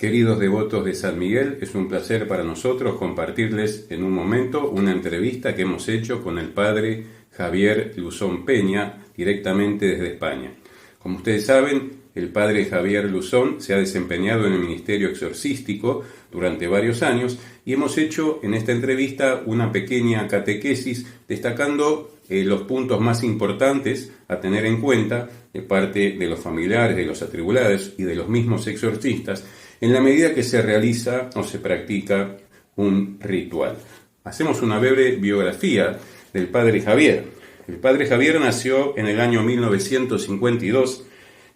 Queridos devotos de San Miguel, es un placer para nosotros compartirles en un momento una entrevista que hemos hecho con el padre Javier Luzón Peña, directamente desde España. Como ustedes saben, el padre Javier Luzón se ha desempeñado en el ministerio exorcístico durante varios años y hemos hecho en esta entrevista una pequeña catequesis destacando los puntos más importantes a tener en cuenta de parte de los familiares, de los atribulados y de los mismos exorcistas en la medida que se realiza o se practica un ritual. Hacemos una breve biografía del padre Javier. El padre Javier nació en el año 1952,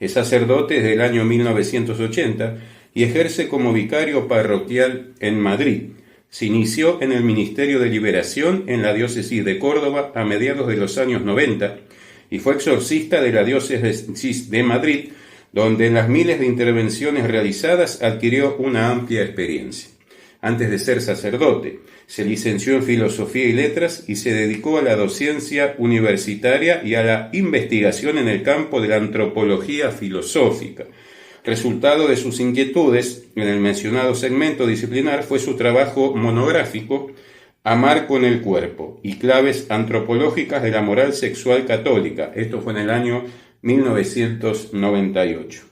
es sacerdote desde el año 1980 y ejerce como vicario parroquial en Madrid. Se inició en el Ministerio de Liberación en la diócesis de Córdoba a mediados de los años 90 y fue exorcista de la diócesis de Madrid, donde en las miles de intervenciones realizadas adquirió una amplia experiencia. Antes de ser sacerdote, se licenció en Filosofía y Letras y se dedicó a la docencia universitaria y a la investigación en el campo de la antropología filosófica. Resultado de sus inquietudes en el mencionado segmento disciplinar fue su trabajo monográfico Amar con el cuerpo y claves antropológicas de la moral sexual católica. Esto fue en el año 1998.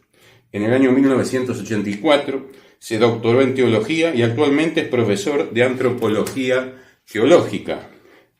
En el año 1984 se doctoró en teología y actualmente es profesor de antropología teológica.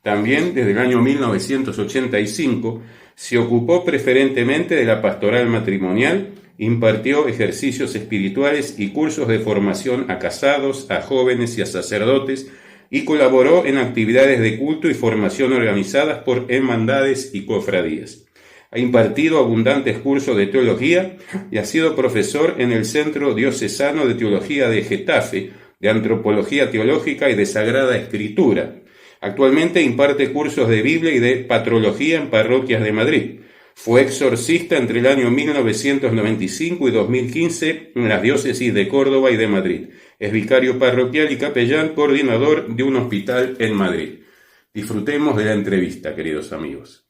También desde el año 1985 se ocupó preferentemente de la pastoral matrimonial, impartió ejercicios espirituales y cursos de formación a casados, a jóvenes y a sacerdotes y colaboró en actividades de culto y formación organizadas por hermandades y cofradías. Ha impartido abundantes cursos de teología y ha sido profesor en el Centro Diocesano de Teología de Getafe, de Antropología Teológica y de Sagrada Escritura. Actualmente imparte cursos de Biblia y de Patrología en parroquias de Madrid. Fue exorcista entre el año 1995 y 2015 en las diócesis de Córdoba y de Madrid. Es vicario parroquial y capellán coordinador de un hospital en Madrid. Disfrutemos de la entrevista, queridos amigos.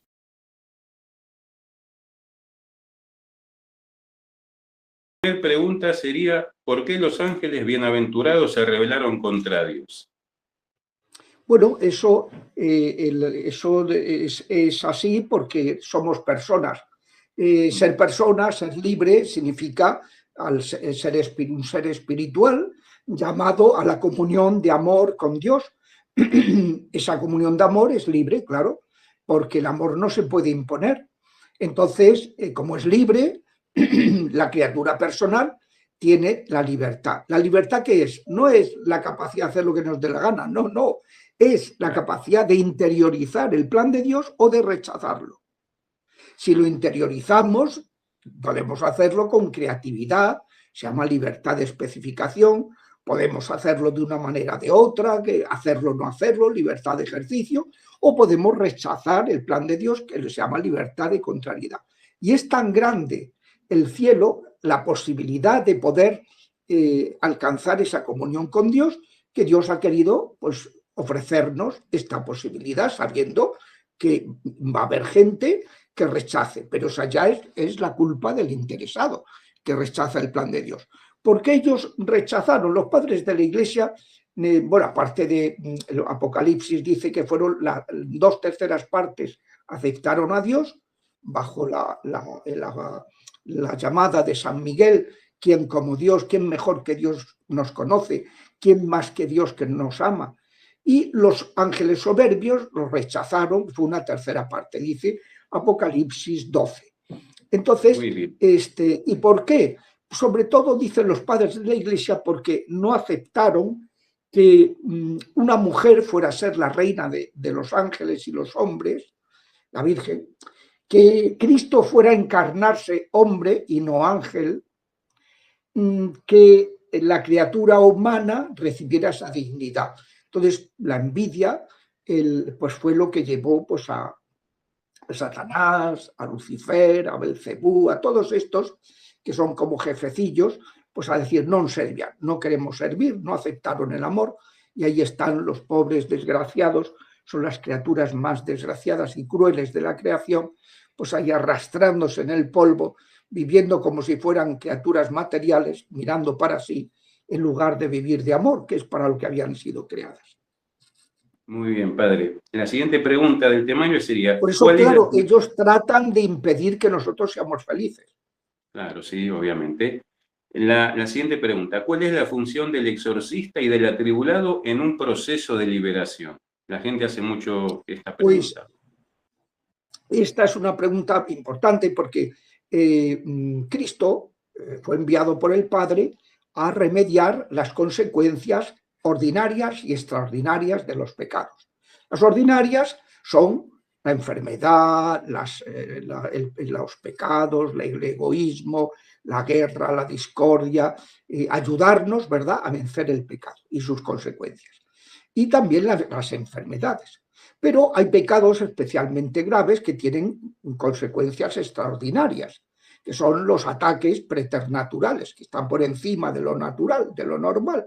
La primera pregunta sería, ¿por qué los ángeles bienaventurados se rebelaron contra Dios? Bueno, eso es así porque somos personas. Ser persona, ser libre, significa un ser espiritual llamado a la comunión de amor con Dios. Esa comunión de amor es libre, claro, porque el amor no se puede imponer. Entonces, como es libre, la criatura personal tiene la libertad. ¿La libertad qué es? No es la capacidad de hacer lo que nos dé la gana, no. Es la capacidad de interiorizar el plan de Dios o de rechazarlo. Si lo interiorizamos, podemos hacerlo con creatividad, se llama libertad de especificación, podemos hacerlo de una manera o de otra, hacerlo o no hacerlo, libertad de ejercicio, o podemos rechazar el plan de Dios, que se llama libertad de contrariedad. Y es tan grande el cielo, la posibilidad de poder alcanzar esa comunión con Dios, que Dios ha querido pues ofrecernos esta posibilidad, sabiendo que va a haber gente que rechace, pero esa ya es la culpa del interesado, que rechaza el plan de Dios. ¿Por qué ellos rechazaron? Los padres de la Iglesia, bueno, aparte de Apocalipsis, dice que fueron 2/3 partes aceptaron a Dios, bajo la llamada de San Miguel, quien como Dios, quien mejor que Dios nos conoce, quien más que Dios que nos ama. Y los ángeles soberbios los rechazaron, fue una 1/3 parte, dice Apocalipsis 12. Entonces, ¿y por qué? Sobre todo, dicen los padres de la Iglesia, porque no aceptaron que una mujer fuera a ser la reina de los ángeles y los hombres, la Virgen, que Cristo fuera a encarnarse hombre y no ángel, que la criatura humana recibiera esa dignidad. Entonces, la envidia pues fue lo que llevó pues, a Satanás, a Lucifer, a Belcebú, a todos estos que son como jefecillos, pues a decir, non servian, no queremos servir, no aceptaron el amor, y ahí están los pobres desgraciados, son las criaturas más desgraciadas y crueles de la creación, pues ahí arrastrándose en el polvo, viviendo como si fueran criaturas materiales, mirando para sí en lugar de vivir de amor, que es para lo que habían sido creadas. Muy bien, padre. La siguiente pregunta del temario sería... Por eso, claro, ellos tratan de impedir que nosotros seamos felices. Claro, sí, obviamente. La siguiente pregunta, ¿cuál es la función del exorcista y del atribulado en un proceso de liberación? La gente hace mucho esta pregunta. Pues esta es una pregunta importante porque Cristo fue enviado por el Padre a remediar las consecuencias ordinarias y extraordinarias de los pecados. Las ordinarias son la enfermedad, los pecados, el egoísmo, la guerra, la discordia, ayudarnos, ¿verdad?, a vencer el pecado y sus consecuencias. Y también las enfermedades. Pero hay pecados especialmente graves que tienen consecuencias extraordinarias, que son los ataques preternaturales, que están por encima de lo natural, de lo normal.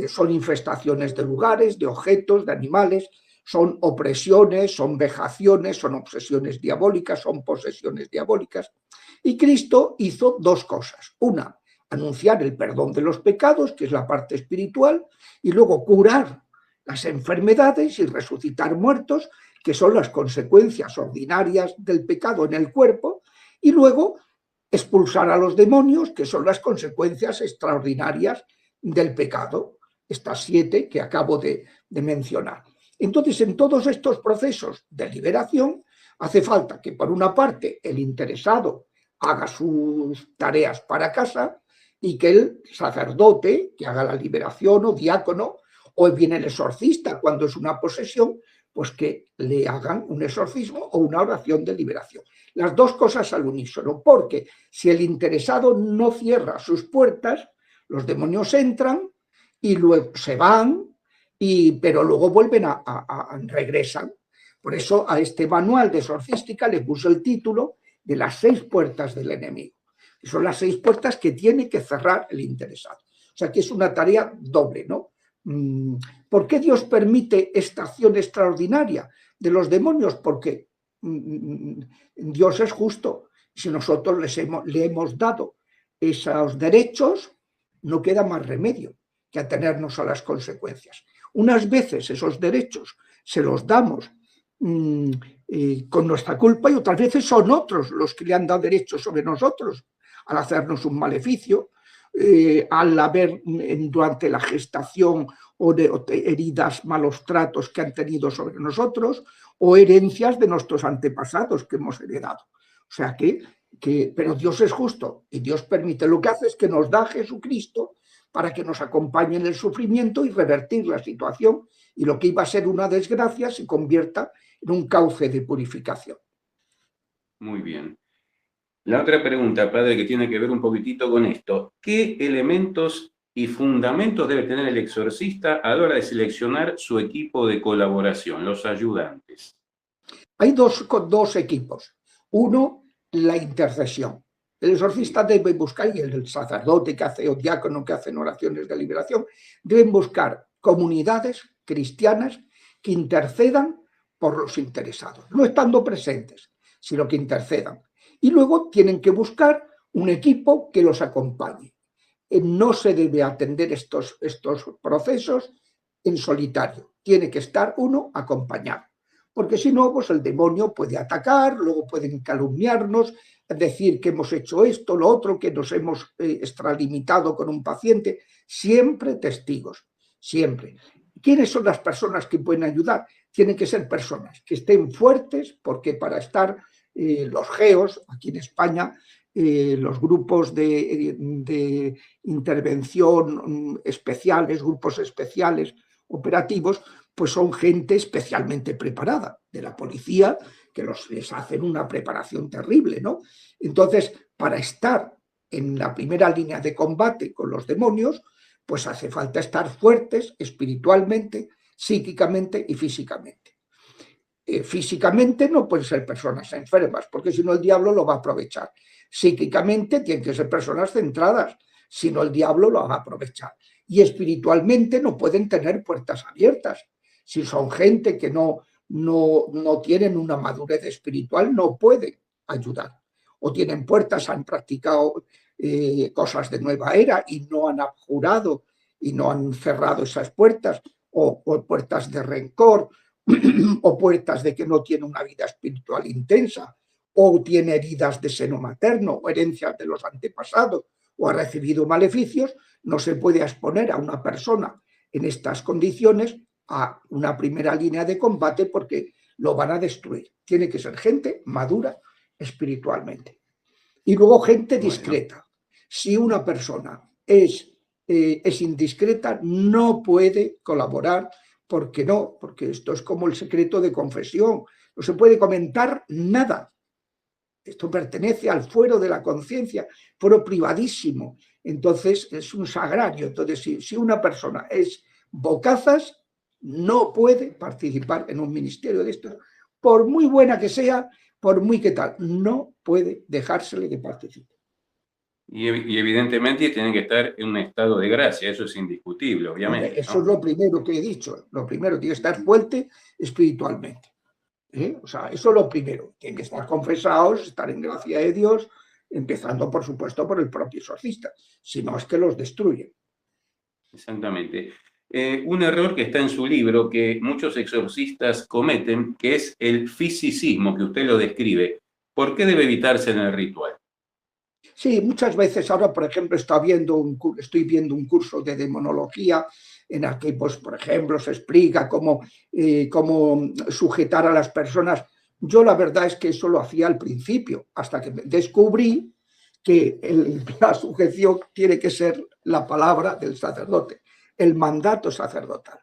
Son infestaciones de lugares, de objetos, de animales, son opresiones, son vejaciones, son obsesiones diabólicas, son posesiones diabólicas. Y Cristo hizo dos cosas. Una, anunciar el perdón de los pecados, que es la parte espiritual, y luego curar las enfermedades y resucitar muertos, que son las consecuencias ordinarias del pecado en el cuerpo, y luego expulsar a los demonios, que son las consecuencias extraordinarias del pecado, estas 7 que acabo de mencionar. Entonces, en todos estos procesos de liberación, hace falta que, por una parte, el interesado haga sus tareas para casa y que el sacerdote, que haga la liberación, o diácono, o bien el exorcista, cuando es una posesión, pues que le hagan un exorcismo o una oración de liberación. Las dos cosas al unísono, porque si el interesado no cierra sus puertas, los demonios entran y luego se van, pero luego vuelven regresan. Por eso a este manual de exorcística le puso el título de las 6 puertas del enemigo. Y son las 6 puertas que tiene que cerrar el interesado. O sea que es una tarea doble, ¿no? ¿Por qué Dios permite esta acción extraordinaria de los demonios? Porque Dios es justo. Si nosotros le hemos dado esos derechos, no queda más remedio que atenernos a las consecuencias. Unas veces esos derechos se los damos con nuestra culpa y otras veces son otros los que le han dado derechos sobre nosotros al hacernos un maleficio, al haber durante la gestación o heridas, malos tratos que han tenido sobre nosotros o herencias de nuestros antepasados que hemos heredado. O sea pero Dios es justo y Dios permite. Lo que hace es que nos da Jesucristo para que nos acompañe en el sufrimiento y revertir la situación, y lo que iba a ser una desgracia se convierta en un cauce de purificación. Muy bien. La otra pregunta, padre, que tiene que ver un poquitito con esto. ¿Qué elementos y fundamentos debe tener el exorcista a la hora de seleccionar su equipo de colaboración, los ayudantes? Hay dos equipos. Uno, la intercesión. El exorcista debe buscar, y el sacerdote que hace, o diácono que hacen oraciones de liberación, deben buscar comunidades cristianas que intercedan por los interesados, no estando presentes, sino que intercedan. Y luego tienen que buscar un equipo que los acompañe. No se debe atender estos procesos en solitario, tiene que estar uno acompañado, porque si no, pues el demonio puede atacar, luego pueden calumniarnos, decir que hemos hecho esto, lo otro, que nos hemos extralimitado con un paciente. Siempre testigos, siempre. ¿Quiénes son las personas que pueden ayudar? Tienen que ser personas que estén fuertes, porque para estar los GEOs, aquí en España, los grupos de intervención especiales, grupos especiales operativos, pues son gente especialmente preparada, de la policía, que les hacen una preparación terrible, ¿no? Entonces, para estar en la primera línea de combate con los demonios, pues hace falta estar fuertes espiritualmente, psíquicamente y físicamente. Físicamente no pueden ser personas enfermas, porque si no el diablo lo va a aprovechar. Psíquicamente tienen que ser personas centradas, si no el diablo lo va a aprovechar. Y espiritualmente no pueden tener puertas abiertas. Si son gente que no tienen una madurez espiritual, no pueden ayudar. O tienen puertas, han practicado cosas de nueva era y no han abjurado y no han cerrado esas puertas, o puertas de rencor, o puertas de que no tiene una vida espiritual intensa, o tiene heridas de seno materno, o herencias de los antepasados, o ha recibido maleficios, no se puede exponer a una persona en estas condiciones a una primera línea de combate porque lo van a destruir. Tiene que ser gente madura espiritualmente. Y luego gente discreta. Si una persona es indiscreta, no puede colaborar. ¿Por qué no? Porque esto es como el secreto de confesión. No se puede comentar nada. Esto pertenece al fuero de la conciencia, fuero privadísimo. Entonces es un sagrario. Entonces, si una persona es bocazas, no puede participar en un ministerio de estos. Por muy buena que sea, por muy que tal, no puede dejársele que participe. Y evidentemente tienen que estar en un estado de gracia, eso es indiscutible, obviamente. Hombre, eso es lo primero que he dicho. Lo primero, tiene que estar fuerte espiritualmente. O sea, eso es lo primero. Tienen que estar confesados, estar en gracia de Dios, empezando, por supuesto, por el propio exorcista. Si no, es que los destruyen. Exactamente. Un error que está en su libro que muchos exorcistas cometen, que es el fisicismo, que usted lo describe. ¿Por qué debe evitarse en el ritual? Sí, muchas veces ahora, por ejemplo, estoy viendo un curso de demonología en el que, pues, por ejemplo, se explica cómo sujetar a las personas. Yo la verdad es que eso lo hacía al principio, hasta que descubrí que la sujeción tiene que ser la palabra del sacerdote, el mandato sacerdotal.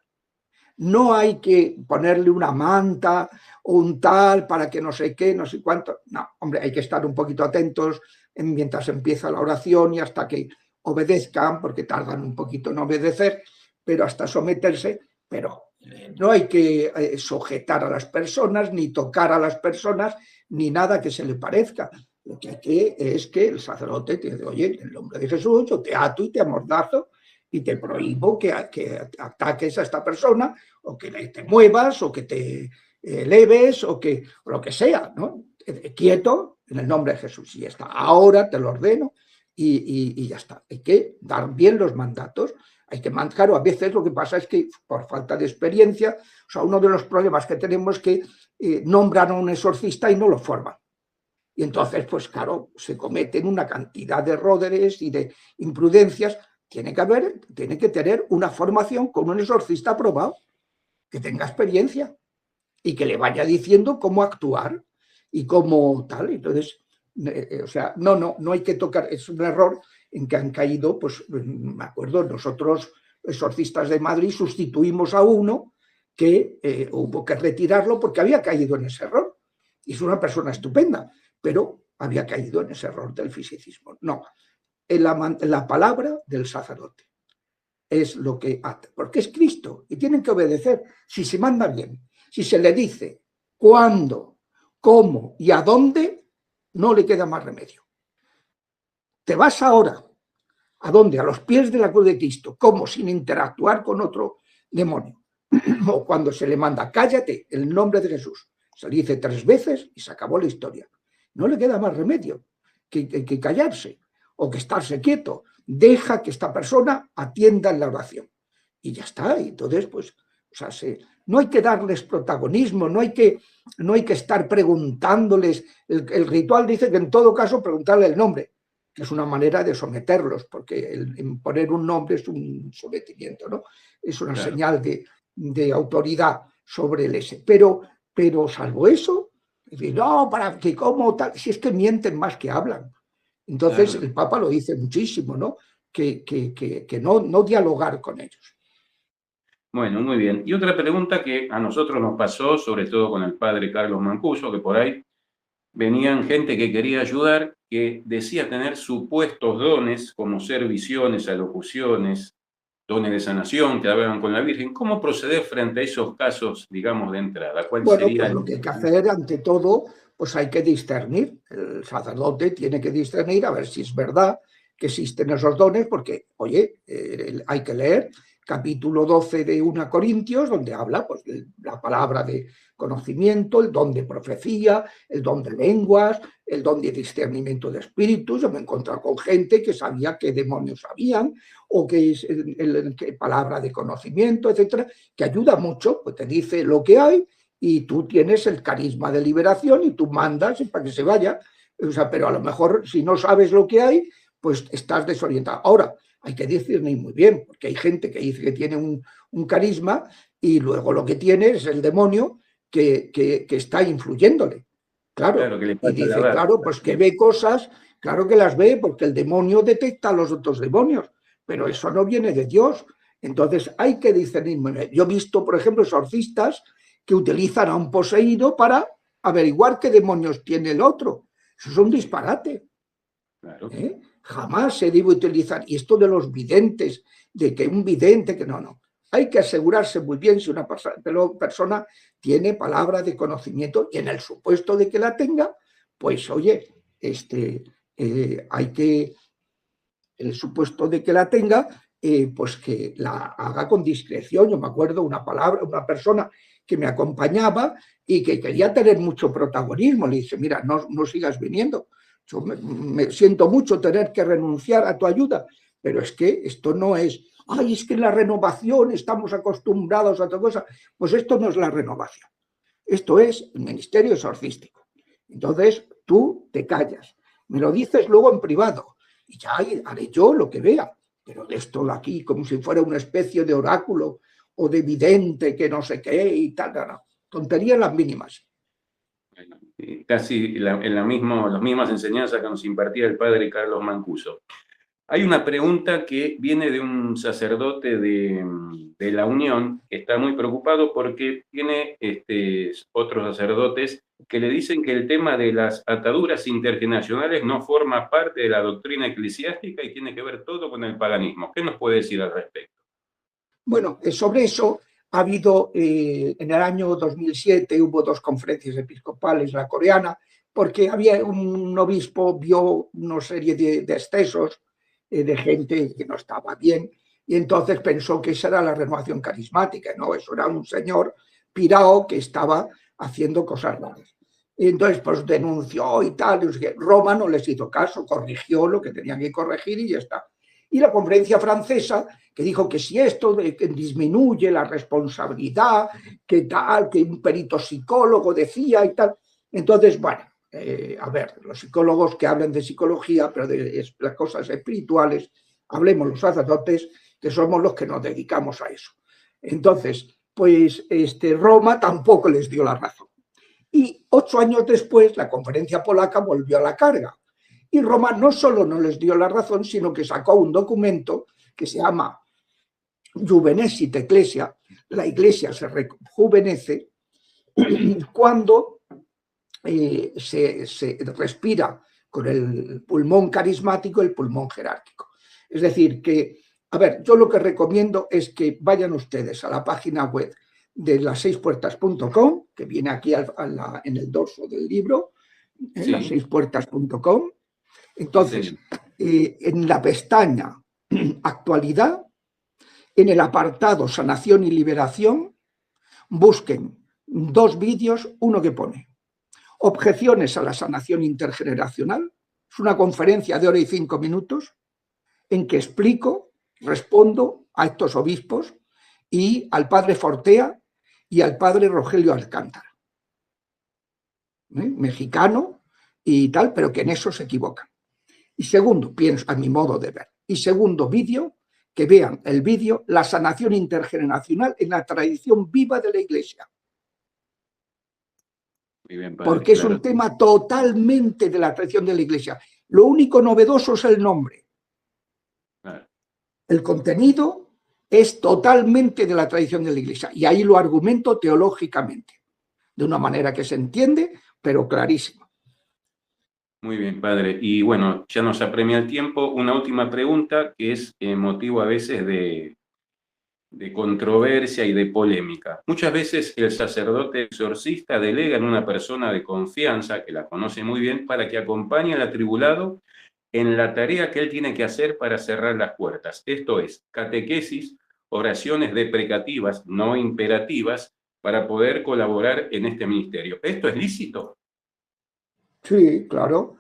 No hay que ponerle una manta o un tal para que no sé qué, no sé cuánto. No, hombre, hay que estar un poquito atentos mientras empieza la oración y hasta que obedezcan, porque tardan un poquito en obedecer, pero hasta someterse. Pero no hay que sujetar a las personas, ni tocar a las personas, ni nada que se le parezca. Lo que hay que es que el sacerdote te dice, oye, en el nombre de Jesús, yo te ato y te amordazo y te prohíbo que ataques a esta persona, o que te muevas, o que te eleves, o lo que sea, ¿no? Quieto, en el nombre de Jesús, y ya está. Ahora te lo ordeno y ya está. Hay que dar bien los mandatos. Hay que manjar, o a veces lo que pasa es que por falta de experiencia, o sea, uno de los problemas que tenemos es que nombran a un exorcista y no lo forman. Y entonces, pues claro, se cometen una cantidad de errores y de imprudencias. Tiene que tener una formación con un exorcista aprobado, que tenga experiencia y que le vaya diciendo cómo actuar y cómo tal. Entonces, o sea, no hay que tocar. Es un error en que han caído, pues me acuerdo, nosotros, exorcistas de Madrid, sustituimos a uno que hubo que retirarlo porque había caído en ese error. Y es una persona estupenda, pero había caído en ese error del fisicismo. No, la palabra del sacerdote es lo que hace, porque es Cristo y tienen que obedecer. Si se manda bien, si se le dice cuándo, cómo y a dónde, no le queda más remedio. Te vas ahora, ¿a dónde? A los pies de la cruz de Cristo, como sin interactuar con otro demonio. O cuando se le manda, cállate, el nombre de Jesús. Se le dice 3 veces y se acabó la historia. No le queda más remedio que callarse o que estarse quieto. Deja que esta persona atienda en la oración. Y ya está. Y entonces, pues, o sea, no hay que darles protagonismo, no hay que estar preguntándoles. El ritual dice que en todo caso preguntarle el nombre, que es una manera de someterlos, porque el poner un nombre es un sometimiento, ¿no? Es una señal de autoridad sobre el ese. Pero salvo eso, no, para que como tal, si es que mienten más que hablan. Entonces, claro, el Papa lo dice muchísimo, ¿no? Que no dialogar con ellos. Bueno, muy bien. Y otra pregunta que a nosotros nos pasó, sobre todo con el padre Carlos Mancuso, que por ahí venían gente que quería ayudar, que decía tener supuestos dones, como ser visiones, alocuciones, dones de sanación, que hablaban con la Virgen. ¿Cómo proceder frente a esos casos, digamos, de entrada? ¿Cuál bueno, sería pues lo que hay que hacer, ante todo, pues hay que discernir. El sacerdote tiene que discernir a ver si es verdad que existen esos dones, porque, oye, hay que leer capítulo 12 de 1 Corintios, donde habla pues, de la palabra de conocimiento, el don de profecía, el don de lenguas, el don de discernimiento de espíritus. Yo me he encontrado con gente que sabía qué demonios habían o qué es qué palabra de conocimiento, etcétera, que ayuda mucho, pues te dice lo que hay y tú tienes el carisma de liberación y tú mandas para que se vaya. O sea, pero a lo mejor si no sabes lo que hay, pues estás desorientado. Ahora, hay que discernir muy bien, porque hay gente que dice que tiene un carisma y luego lo que tiene es el demonio que está influyéndole. Claro, Claro, que le y falta la dice, base. claro, pues que ve cosas, claro que las ve, porque el demonio detecta a los otros demonios, pero eso no viene de Dios. Entonces hay que discernir muy bien. Yo he visto, por ejemplo, exorcistas que utilizan a un poseído para averiguar qué demonios tiene el otro. Eso es un disparate. Claro. Jamás se debe utilizar. Y esto de los videntes, de que un vidente, que no. Hay que asegurarse muy bien si una persona tiene palabra de conocimiento y en el supuesto de que la tenga, pues oye, hay que, en el supuesto de que la tenga, pues que la haga con discreción. Yo me acuerdo una persona que me acompañaba y que quería tener mucho protagonismo. Le dice, mira, no sigas viniendo. Yo me siento mucho tener que renunciar a tu ayuda, pero es que esto no es, ay, es que en la renovación estamos acostumbrados a otra cosa. Pues esto no es la renovación. Esto es el ministerio exorcístico. Entonces tú te callas, me lo dices luego en privado y ya haré yo lo que vea. Pero de esto de aquí, como si fuera una especie de oráculo o de vidente que no sé qué y tal, no. Tonterías las mínimas. Casi en las mismas enseñanzas que nos impartía el padre Carlos Mancuso. Hay una pregunta que viene de un sacerdote de la Unión que está muy preocupado porque tiene otros sacerdotes que le dicen que el tema de las ataduras intergeneracionales no forma parte de la doctrina eclesiástica y tiene que ver todo con el paganismo. ¿Qué nos puede decir al respecto? Bueno, sobre eso ha habido, en el año 2007 hubo 2 conferencias episcopales, la coreana, porque había un obispo, vio una serie de excesos de gente que no estaba bien, y entonces pensó que esa era la renovación carismática, no, eso era un señor pirao que estaba haciendo cosas raras. Y entonces, pues denunció y tal, y Roma no les hizo caso, corrigió lo que tenían que corregir y ya está. Y la conferencia francesa, que dijo que si esto que disminuye la responsabilidad, que tal, que un perito psicólogo decía y tal. Entonces, bueno, a ver, los psicólogos que hablan de psicología, pero de las cosas espirituales, hablemos los sacerdotes, que somos los que nos dedicamos a eso. Entonces, pues Roma tampoco les dio la razón. Y 8 años después, la conferencia polaca volvió a la carga. Y Roma no solo no les dio la razón, sino que sacó un documento que se llama Juvenescit Ecclesia. La iglesia se rejuvenece cuando se respira con el pulmón carismático y el pulmón jerárquico. Es decir, que, a ver, yo lo que recomiendo es que vayan ustedes a la página web de las6puertas.com, que viene aquí en el dorso del libro, en las6puertas.com. Entonces, en la pestaña Actualidad, en el apartado Sanación y Liberación, busquen 2 vídeos, uno que pone Objeciones a la sanación intergeneracional. Es una conferencia de 1 hora y 5 minutos en que respondo a estos obispos y al padre Fortea y al padre Rogelio Alcántara, mexicano y tal, pero que en eso se equivocan. Y segundo, pienso a mi modo de ver. Y segundo vídeo, que vean el vídeo La sanación intergeneracional en la tradición viva de la Iglesia. Muy bien, padre, porque es un tema totalmente de la tradición de la Iglesia. Lo único novedoso es el nombre. Claro. El contenido es totalmente de la tradición de la Iglesia y ahí lo argumento teológicamente, de una manera que se entiende, pero clarísima. Muy bien, padre. Y bueno, ya nos apremia el tiempo. Una última pregunta que es motivo a veces de controversia y de polémica. Muchas veces el sacerdote exorcista delega en una persona de confianza, que la conoce muy bien, para que acompañe al atribulado en la tarea que él tiene que hacer para cerrar las puertas. Esto es, catequesis, oraciones deprecativas, no imperativas, para poder colaborar en este ministerio. ¿Esto es lícito? Sí, claro.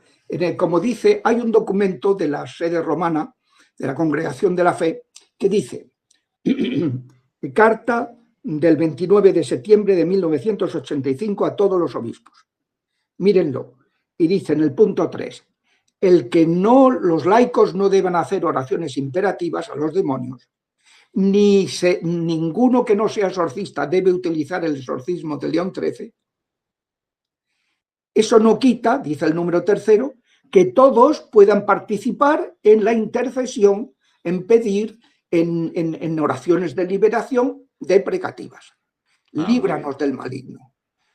Como dice, hay un documento de la sede romana, de la Congregación de la Fe, que dice, carta del 29 de septiembre de 1985 a todos los obispos. Mírenlo. Y dice en el punto 3, los laicos no deben hacer oraciones imperativas a los demonios, ninguno que no sea exorcista debe utilizar el exorcismo de León XIII. Eso no quita, dice el número 3, que todos puedan participar en la intercesión, en pedir, en oraciones de liberación deprecativas. Líbranos del maligno.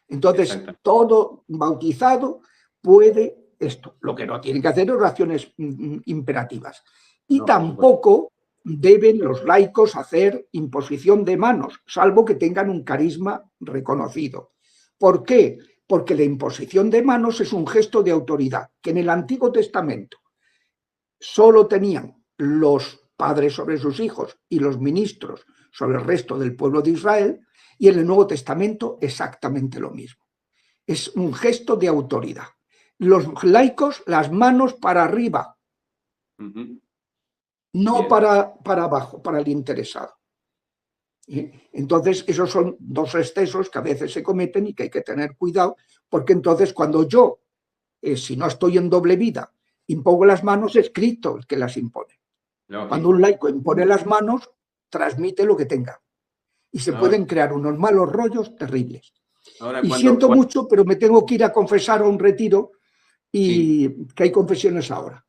Entonces, todo bautizado puede esto. Lo que no tienen que hacer es oraciones imperativas. Y tampoco deben los laicos hacer imposición de manos, salvo que tengan un carisma reconocido. ¿Por qué? Porque la imposición de manos es un gesto de autoridad, que en el Antiguo Testamento solo tenían los padres sobre sus hijos y los ministros sobre el resto del pueblo de Israel, y en el Nuevo Testamento exactamente lo mismo. Es un gesto de autoridad. Los laicos, las manos para arriba, no para abajo, para el interesado. Entonces, esos son dos excesos que a veces se cometen y que hay que tener cuidado, porque entonces cuando yo, si no estoy en doble vida, impongo las manos, es Cristo el que las impone. Lógico. Cuando un laico impone las manos, transmite lo que tenga. Y se pueden crear unos malos rollos terribles. Ahora, siento mucho, pero me tengo que ir a confesar a un retiro y que hay confesiones ahora.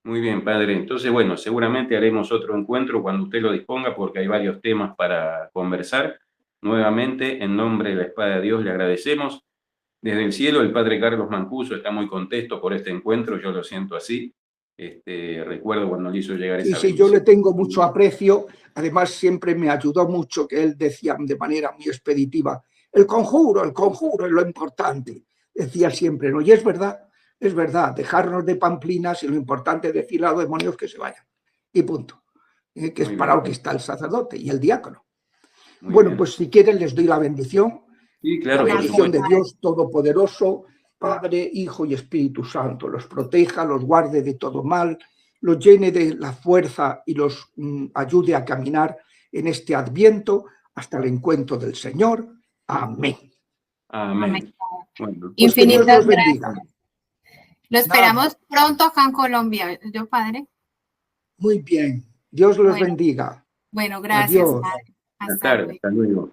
Muy bien, padre. Entonces, bueno, seguramente haremos otro encuentro cuando usted lo disponga, porque hay varios temas para conversar. Nuevamente, en nombre de la Espada de Dios, le agradecemos. Desde el cielo, el padre Carlos Mancuso está muy contento por este encuentro, yo lo siento así. Recuerdo cuando le hizo llegar esa bendición. Sí, yo le tengo mucho aprecio. Además, siempre me ayudó mucho, que él decía de manera muy expeditiva, el conjuro es lo importante. Decía siempre, ¿no? Y es verdad, dejarnos de pamplinas y lo importante es decirle a los demonios que se vayan. Y punto. Que es para lo que está el sacerdote y el diácono. Bueno, pues si quieren les doy la bendición. Sí, claro, la bendición de Dios Todopoderoso, Padre, Hijo y Espíritu Santo, los proteja, los guarde de todo mal, los llene de la fuerza y los ayude a caminar en este Adviento hasta el encuentro del Señor. Amén. Amén. Bueno, pues que Dios los bendiga. Lo esperamos pronto acá en Colombia, ¿yo, padre? Muy bien. Dios los bendiga. Bueno, gracias, Adiós. padre. Hasta luego.